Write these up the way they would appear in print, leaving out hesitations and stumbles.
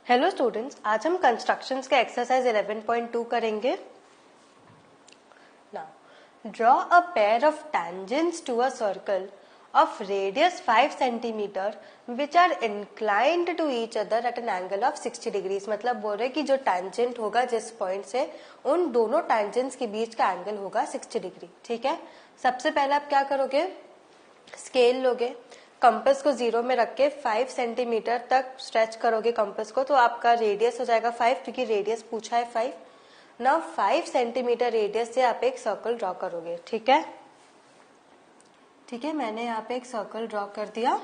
Hello students, आज हम constructions के एक्सरसाइज 11.2 करेंगे। Now draw a pair of tangents to a circle of radius 5 centimetre which are inclined to each other at an angle of 60 degrees. मतलब बोल रहे कि जो tangent होगा जिस पॉइंट से, उन दोनों tangents के बीच का एंगल होगा 60 डिग्री। ठीक है, सबसे पहले आप क्या करोगे, स्केल लोगे, कंपास को 0 में रख के 5 सेंटीमीटर तक स्ट्रेच करोगे कंपास को, तो आपका रेडियस हो जाएगा 5, क्योंकि रेडियस पूछा है 5। नाउ 5 सेंटीमीटर रेडियस से आप एक सर्कल ड्रॉ करोगे। ठीक है, मैंने यहाँ पे एक सर्कल ड्रॉ कर दिया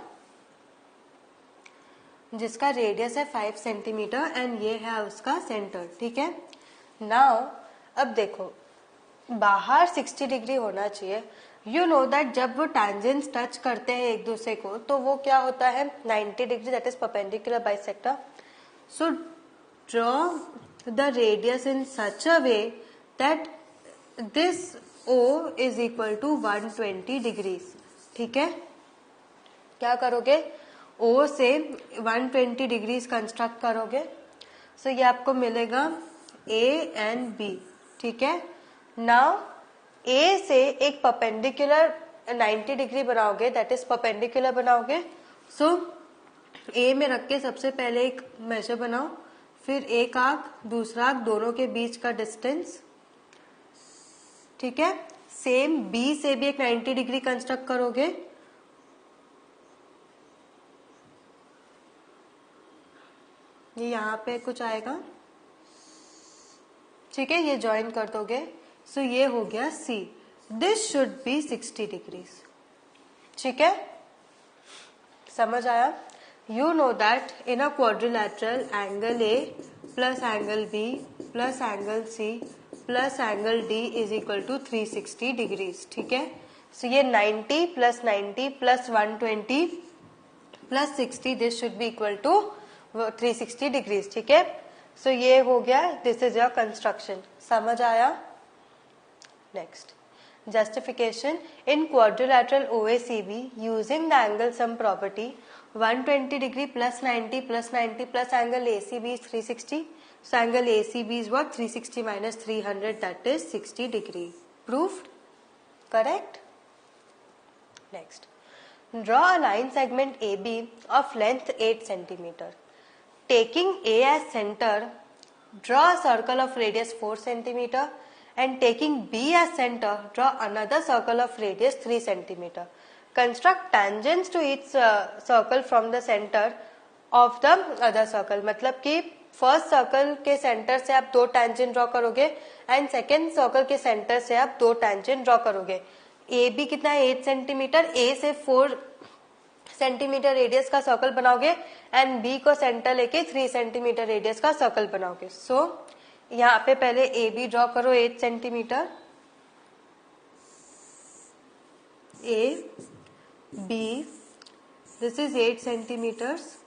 जिसका रेडियस है 5 सेंटीमीटर एंड ये है उसका सेंटर। ठीक है, नाउ अब देखो बाहर 60 डिग्री होना चाहिए। यू नो दैट जब वो tangents टच करते हैं एक दूसरे को तो वो क्या होता है 90 degree, that is perpendicular bisector. So draw the radius in such a way that this O is equal to 120 degrees. ठीक है, क्या करोगे, O से 120 डिग्रीज कंस्ट्रक्ट करोगे। सो ये आपको मिलेगा A एंड B। ठीक है, नाउ ए से एक परपेंडिकुलर 90 डिग्री बनाओगे, दैट इज परपेंडिकुलर बनाओगे। सो ए में रख के सबसे पहले एक मेजर बनाओ, फिर एक आर्क दूसरा आर्क, दोनों के बीच का डिस्टेंस। ठीक है, सेम बी से भी एक 90 डिग्री कंस्ट्रक्ट करोगे। ये यहाँ पे कुछ आएगा। ठीक है, ये ज्वाइन कर दोगे। सो ये हो गया C। This should be 60 degrees. ठीक है, समझ आया। You know that in a quadrilateral angle A plus angle B plus angle C plus angle D is equal to 360 degrees. ठीक है, सो ये 90 plus 90 plus 120 plus 60, this should be equal to 360 degrees. ठीक है, so ये हो गया, this is your construction. समझ आया। Next, justification in quadrilateral OACB using the angle sum property, 120 degree plus 90 plus 90 plus angle ACB is 360. So angle ACB is what? 360 minus 300, that is 60 degree. Proved? Correct? Next, draw a line segment AB of length 8 centimeter. Taking A as center, draw a circle of radius 4 centimeter. And taking B as center, draw another circle of radius 3 centimeter. Construct tangents to each circle from the center of the other circle. मतलब कि first circle के centre से आप 2 tangent draw करोगे and second circle के centre से आप 2 tangent draw करोगे। ए बी कितना है 8 सेंटीमीटर, ए से 4 सेंटीमीटर रेडियस का सर्कल बनाओगे एंड बी को सेंटर लेके 3 सेंटीमीटर रेडियस का सर्कल बनाओगे। सो यहाँ पे पहले ए बी ड्रॉ करो 8 centimetre, A B, this is 8 centimetres.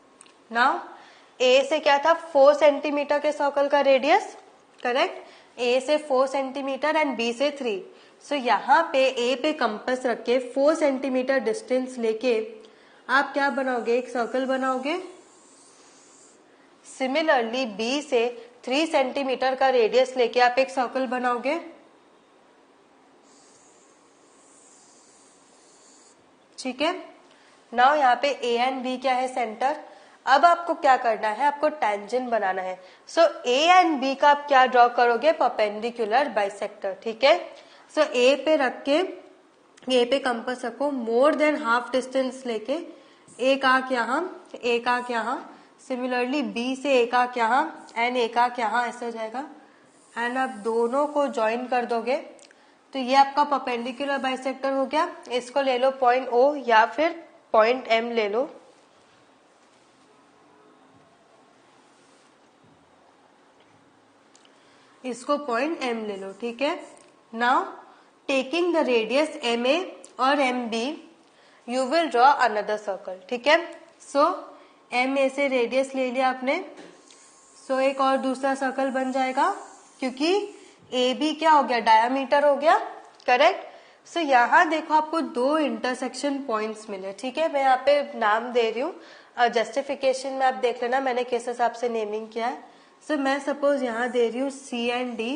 Now A से क्या था 4 सेंटीमीटर के सर्कल का रेडियस, करेक्ट। ए से 4 सेंटीमीटर एंड बी से 3। सो यहाँ पे ए पे कंपास रख के 4 सेंटीमीटर डिस्टेंस लेके आप क्या बनाओगे, एक सर्कल बनाओगे। सिमिलरली बी से 3 सेंटीमीटर का रेडियस लेके आप एक सर्कल बनाओगे। ठीक है, नाउ यहाँ पे ए एंड बी क्या है, सेंटर। अब आपको क्या करना है, आपको टेंजेंट बनाना है। सो ए एंड बी का आप क्या ड्रॉ करोगे, परपेंडिकुलर बाइसेक्टर। ठीक है, सो ए पे रख के, ए पे कंपास रखो, मोर देन हाफ डिस्टेंस लेके एक आंख यहाँ, एक आंख यहाँ। सिमिलरली बी से एक आंख यहाँ एंड एक आंख यहाँ, ऐसे हो जाएगा। एंड आप दोनों को ज्वाइन कर दोगे तो ये आपका परपेंडिकुलर बाइसेक्टर हो गया। इसको ले लो पॉइंट O या फिर पॉइंट M ले लो। इसको पॉइंट M ले लो। ठीक है, now taking the radius MA और MB you will draw another circle. ठीक है, सो MA से रेडियस ले लिया आपने, सो एक और दूसरा सर्कल बन जाएगा, क्योंकि AB क्या हो गया, डायामीटर हो गया, करेक्ट। सो यहाँ देखो आपको 2 इंटरसेक्शन पॉइंट्स मिले। ठीक है, मैं यहाँ पे नाम दे रही हूँ, जस्टिफिकेशन में आप देख लेना मैंने किस हिसाब से नेमिंग किया है. सो मैं सपोज यहाँ दे रही हूँ सी एंड डी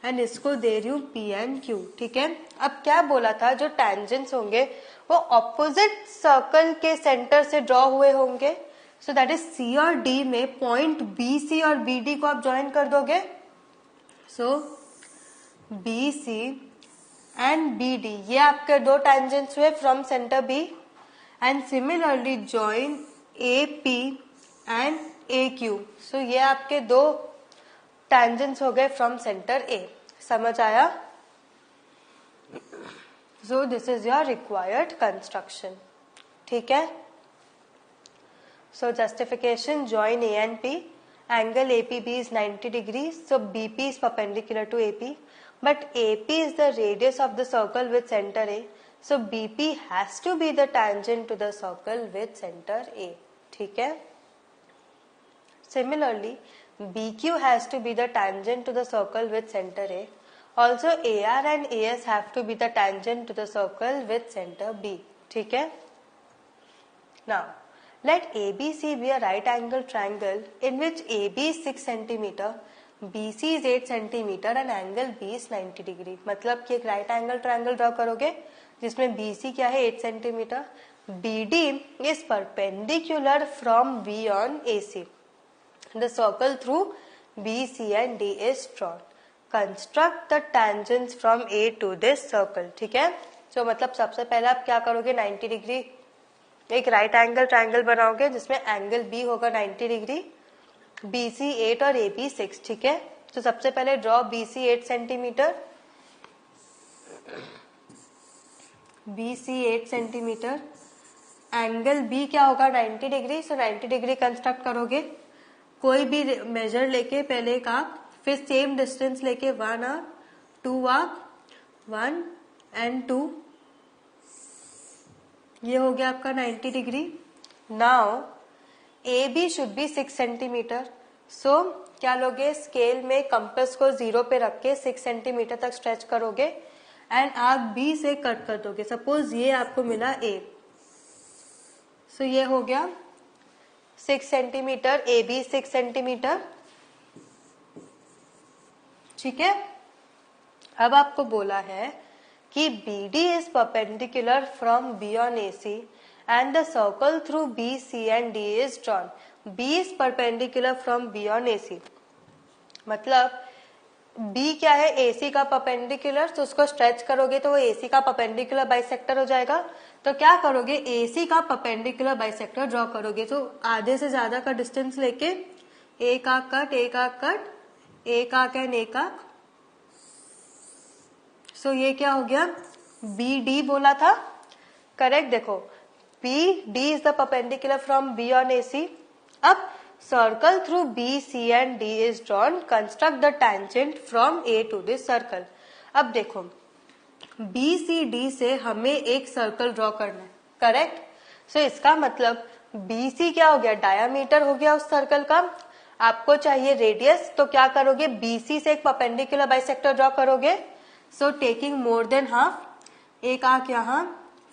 एंड इसको दे रही हूँ पी एंड क्यू. ठीक है. अब क्या बोला था, जो टैंजेंट्स होंगे वो ऑपोजिट सर्कल के सेंटर से ड्रॉ हुए होंगे. सो दैट इज सी और डी में पॉइंट बी सी और बी डी को आप ज्वाइन कर दोगे. So B C and B D ये आपके दो टैंजेंट्स हुए from centre B. And similarly join A P and A Q. So ये आपके दो टैंजेंट्स हो गए फ्रॉम सेंटर ए. समझ आया? So this is your required construction. ठीक है. So justification, join A and P, angle APB is 90 degrees, so BP is perpendicular to AP, but AP is the radius of the circle with center A, so BP has to be the tangent to the circle with center A. ठीक है. Similarly, BQ has to be the tangent to the circle with center A. Also, AR and AS have to be the tangent to the circle with center B. ठीक है. Now, let ABC be a right angle triangle in which AB is 6 cm, BC is 8 cm and angle B is 90 degree. मतलब कि एक right angle triangle draw करोगे जिसमें BC क्या है 8 cm, BD is perpendicular from B on AC. The circle through BC and D is drawn. Construct the tangents from A to this circle. ठीक है. तो मतलब सबसे पहले आप क्या करोगे, 90 डिग्री एक राइट एंगल ट्राइंगल बनाओगे जिसमें एंगल बी होगा 90 डिग्री, BC 8 और AB 6. ठीक है. तो सबसे पहले draw BC 8 centimetre, BC 8 centimetre, angle B क्या होगा 90 डिग्री. सो 90 डिग्री कंस्ट्रक्ट करोगे. कोई भी मेजर लेके पहले एक आर्क, फिर सेम डिस्टेंस लेके 1 आर्क, 2 आर्क, 1 एंड 2. ये हो गया आपका 90 degree. Now AB should be 6 centimetre. So क्या लोगे, स्केल में कंपास को 0 पे रख के 6 सेंटीमीटर तक स्ट्रेच करोगे एंड आर्क B से कट कर दोगे. सपोज ये आपको मिला A. सो ये हो गया 6 सेंटीमीटर, AB 6 सेंटीमीटर. ठीक है. अब आपको बोला है कि BD is perpendicular from B on AC and the circle through B, C and D is drawn. B is perpendicular from B on AC. मतलब B क्या है, AC का परपेंडिकुलर. तो उसको स्ट्रेच करोगे तो वो AC का परपेंडिकुलर बाइसेक्टर हो जाएगा. तो क्या करोगे, AC का परपेंडिकुलर बाइसेक्टर ड्रॉ करोगे. तो आधे से ज्यादा का डिस्टेंस लेके एक आर्क कट, एक आर्क कट, एक आर्क एंड एक आर्क. सो ये क्या हो गया, BD बोला था. करेक्ट. देखो BD is the perpendicular from B on AC. अब circle through B, C and D is drawn. Construct the tangent from A to this circle. अब देखो BCD से हमें एक सर्कल ड्रॉ करना है. करेक्ट. सो इसका मतलब BC क्या हो गया, डायामीटर हो गया उस सर्कल का. आपको चाहिए रेडियस. तो क्या करोगे, BC से एक परपेंडिकुलर बाइसेक्टर ड्रॉ करोगे. So taking more than half, एक आर्क यहाँ,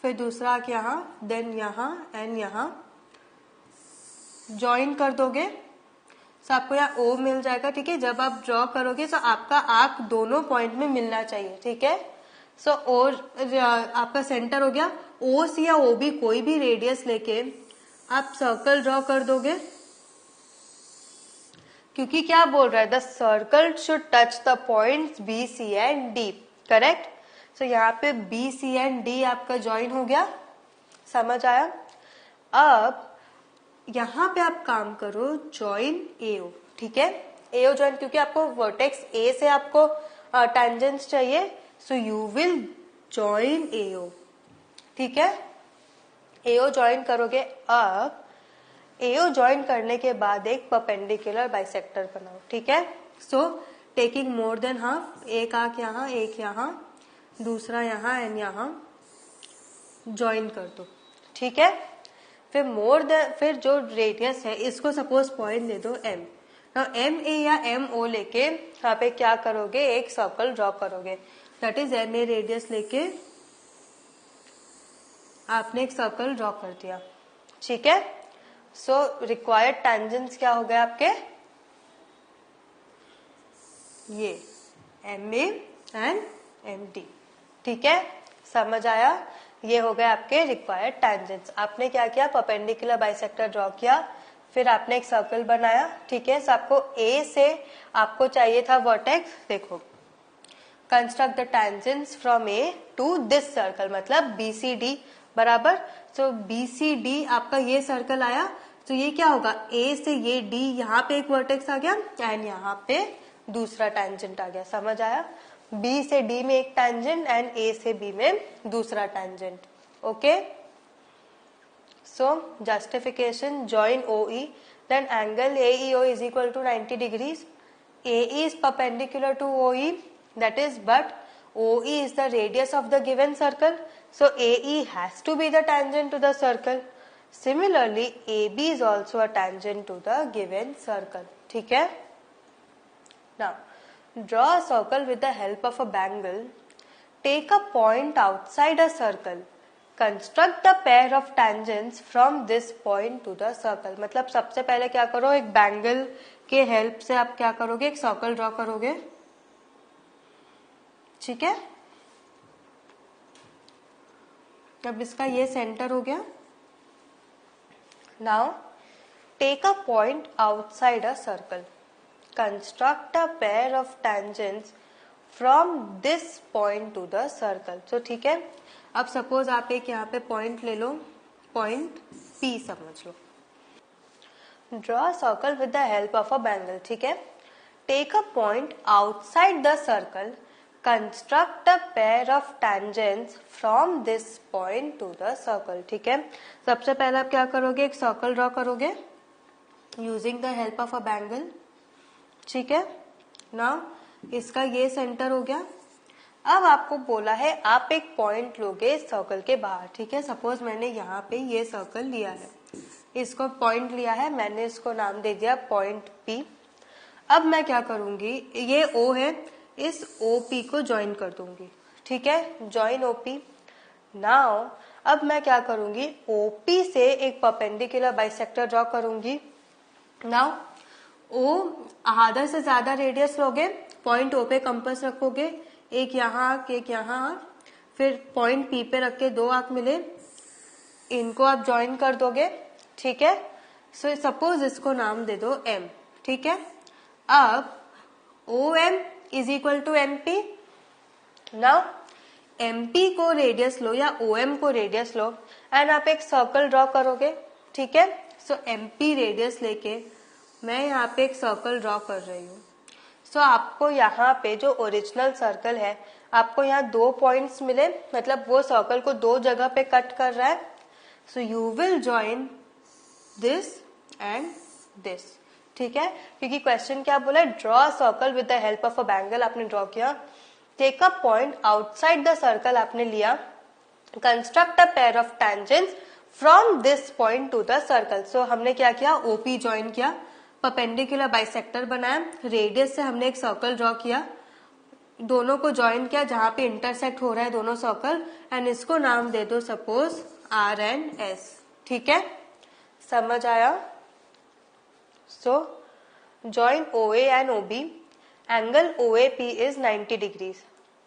फिर दूसरा आर्क यहाँ, देन यहाँ एंड यहाँ ज्वाइन कर दोगे. सो आपको यहाँ O मिल जाएगा. ठीक है. जब आप ड्रॉ करोगे तो आपका आर्क दोनों पॉइंट में मिलना चाहिए. ठीक है. सो आपका सेंटर हो गया. OC या OB कोई भी रेडियस लेके आप सर्कल ड्रॉ कर दोगे. क्योंकि क्या बोल रहा है, the circle should touch the points B, C and D. Correct. So यहाँ पे B, C एंड D आपका ज्वाइन हो गया. समझ आया? अब यहाँ पे आप काम करो, ज्वाइन AO. ठीक है. AO ज्वाइन, क्योंकि आपको वर्टेक्स A से आपको टेंजेंट्स चाहिए. सो यू विल ज्वाइन AO. ठीक है. AO ज्वाइन करोगे. अब AO ज्वाइन करने के बाद एक परपेंडिकुलर बाइसेक्टर बनाओ. ठीक है. So taking more than half, एक आर्क यहाँ, एक यहाँ, दूसरा यहाँ एंड यहाँ ज्वाइन कर दो. ठीक है. फिर जो रेडियस है इसको सपोज पॉइंट दे दो M. नाउ MA या MO लेके यहाँ पे क्या करोगे, एक सर्कल ड्रॉ करोगे. दैट इज MA रेडियस लेके आपने एक सर्कल ड्रॉ कर दिया. ठीक है. सो रिक्वायर्ड टेंजेंट्स क्या हो गए आपके, ये M A and M D. ठीक है, समझ आया, ये हो गए आपके रिक्वायर्ड टेंजेंट्स। आपने क्या किया, परपेंडिकुलर बाइसेक्टर ड्रॉ किया, फिर आपने एक सर्कल बनाया। ठीक है, सो आपको ए से आपको चाहिए था वर्टेक्स, देखो construct the tangents from A to this circle, मतलब बीसीडी बराबर। सो बीसीडी आपका ये सर्कल आया, तो ये क्या होगा, ए से ये डी, यहाँ पे एक वर्टेक्स आ गया एंड यहाँ पे दूसरा टेंजेंट आ गया। समझ आया, बी से डी में एक टेंजेंट एंड ए से बी में दूसरा tangent. Okay, so justification, join OE, then angle AEO is equal to 90 degrees. AE is perpendicular to OE, that is, but OE is the radius of the given circle, so AE has to be the tangent to the circle. Similarly, AB is also a tangent to the given circle. ठीक है, now draw a circle with the help of a bangle. Take a point outside a circle. Construct the pair of tangents from this point to the circle. मतलब सबसे पहले क्या करो, एक bangle के help से आप क्या करोगे, एक सर्कल ड्रॉ करोगे। ठीक है, अब इसका ये सेंटर हो गया। Now take a point outside a circle, construct a pair of tangents from this point to the circle. तो ठीक है, अब सपोज आप एक यहाँ पे पॉइंट ले लो, पॉइंट P समझ लो। Draw circle with the help of a bangle. ठीक है, take a point outside the circle, construct a pair of tangents from this point to the circle. ठीक है, सबसे पहले आप क्या करोगे, एक सर्कल ड्रॉ करोगे using the help of a bangle. ठीक है, नाउ इसका ये सेंटर हो गया। अब आपको बोला है आप एक पॉइंट लोगे सर्कल के बाहर। ठीक है, सपोज मैंने यहाँ पे ये सर्कल लिया है, इसको पॉइंट लिया है, मैंने इसको नाम दे दिया पॉइंट P। अब मैं क्या करूंगी, ये O है, इस OP को ज्वाइन कर दूंगी। ठीक है, ज्वाइन OP। नाउ अब मैं क्या करूंगी, OP से एक परपेंडिकुलर बाइसेक्टर ड्रॉ करूंगी। नाउ O आधा से ज्यादा रेडियस लोगे, पॉइंट O पे कंपास रखोगे, एक यहाँ एक यहाँ, फिर पॉइंट P पे रख के दो आर्क मिले, इनको आप ज्वाइन कर दोगे। ठीक है, सो सपोज इसको नाम दे दो M। ठीक है, अब OM is equal to MP। Now MP को रेडियस लो या OM को रेडियस लो एंड आप एक सर्कल ड्रॉ करोगे। ठीक है, सो MP रेडियस लेके मैं यहाँ पे एक सर्कल ड्रॉ कर रही हूँ। सो आपको यहाँ पे जो ओरिजिनल सर्कल है, आपको यहाँ दो पॉइंट्स मिले, मतलब वो सर्कल को दो जगह पे कट कर रहा है। So you will join this and this. ठीक है, क्योंकि क्वेश्चन क्या बोला है, draw circle with the help of a bangle, आपने ड्रॉ किया। Take a point outside the circle, आपने लिया। Construct a pair of tangents from this point to the circle. So हमने क्या किया, OP ज्वाइन किया, परपेंडिकुलर बाइसेक्टर बनाया, radius से हमने एक सर्कल ड्रॉ किया, दोनों को ज्वाइन किया जहां पे इंटरसेक्ट हो रहा है दोनों सर्कल, एंड इसको नाम दे दो सपोज R एंड S। ठीक है, समझ आया। सो join OA and OB, angle OAP is 90 degrees,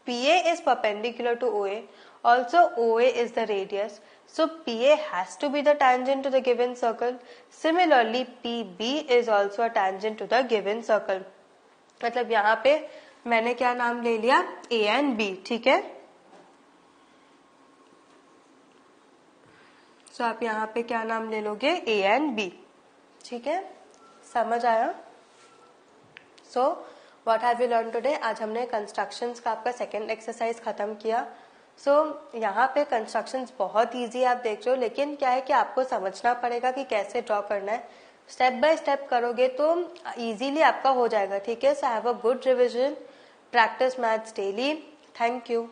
PA is perpendicular to OA, also OA is the radius, so PA has to be the tangent to the given circle. Similarly, PB is also a tangent to the given circle. मतलब यहाँ पे मैंने क्या नाम ले लिया, A and B। ठीक है, सो आप यहाँ पे क्या नाम ले लोगे, A and B। ठीक है, समझ आया। So what have you learn today, आज हमने कंस्ट्रक्शंस का आपका सेकेंड एक्सरसाइज खत्म किया। सो यहाँ पे कंस्ट्रक्शंस बहुत इजी आप देख रहे हो, लेकिन क्या है कि आपको समझना पड़ेगा कि कैसे ड्रॉ करना है। स्टेप बाय स्टेप करोगे तो इजीली आपका हो जाएगा। ठीक है, so have a good revision, practice maths daily. Thank you.